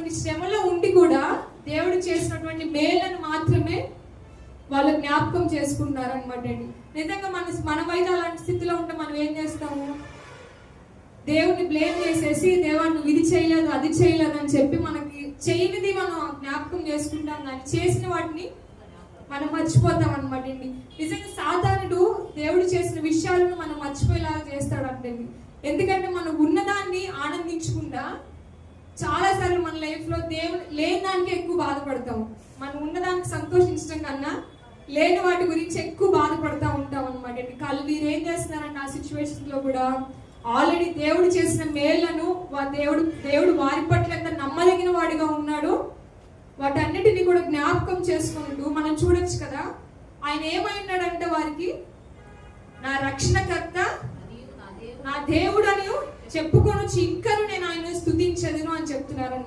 అటువంటి శ్రమలో ఉండి కూడా దేవుడు చేసినటువంటి మేలను మాత్రమే వాళ్ళు జ్ఞాపకం చేసుకుంటారు అనమాట అండి. నిజంగా మనమైతే అలాంటి స్థితిలో ఉంటే మనం ఏం చేస్తాము? దేవుడిని బ్లేమ్ చేసేసి దేవాన్ని నువ్వు ఇది చేయలేదు అది చేయలేదు అని చెప్పి మనకి చేయనిది మనం జ్ఞాపకం చేసుకుంటాం, కానీ చేసిన వాటిని మనం మర్చిపోతాం అనమాట అండి. నిజంగా సాతానుడు దేవుడు చేసిన విషయాలను మనం మర్చిపోయేలాగా చేస్తాడు అంటే, ఎందుకంటే మనం ఉన్నదాన్ని ఆనందించకుండా చాలాసార్లు మన లైఫ్లో దేవుడు లేని దానికి ఎక్కువ బాధపడతాం. మనం ఉన్నదానికి సంతోషించడం కన్నా లేని వాటి గురించి ఎక్కువ బాధపడతా ఉంటాం అనమాట అండి. వీరు ఏం చేస్తున్నారంటే ఆ సిచ్యువేషన్ లో కూడా ఆల్రెడీ దేవుడు చేసిన మేళ్లను దేవుడు వారి పట్ల ఎంత నమ్మదగిన వాడిగా ఉన్నాడు వాటన్నిటిని కూడా జ్ఞాపకం చేసుకుంటూ మనం చూడొచ్చు కదా. ఆయన ఏమై ఉన్నాడంటే వారికి నా రక్షణకర్త నా దేవుడు అని చెప్పుకొని ఇంకను నేను ఆయన స్తుతించదును అని చెప్తున్నారు.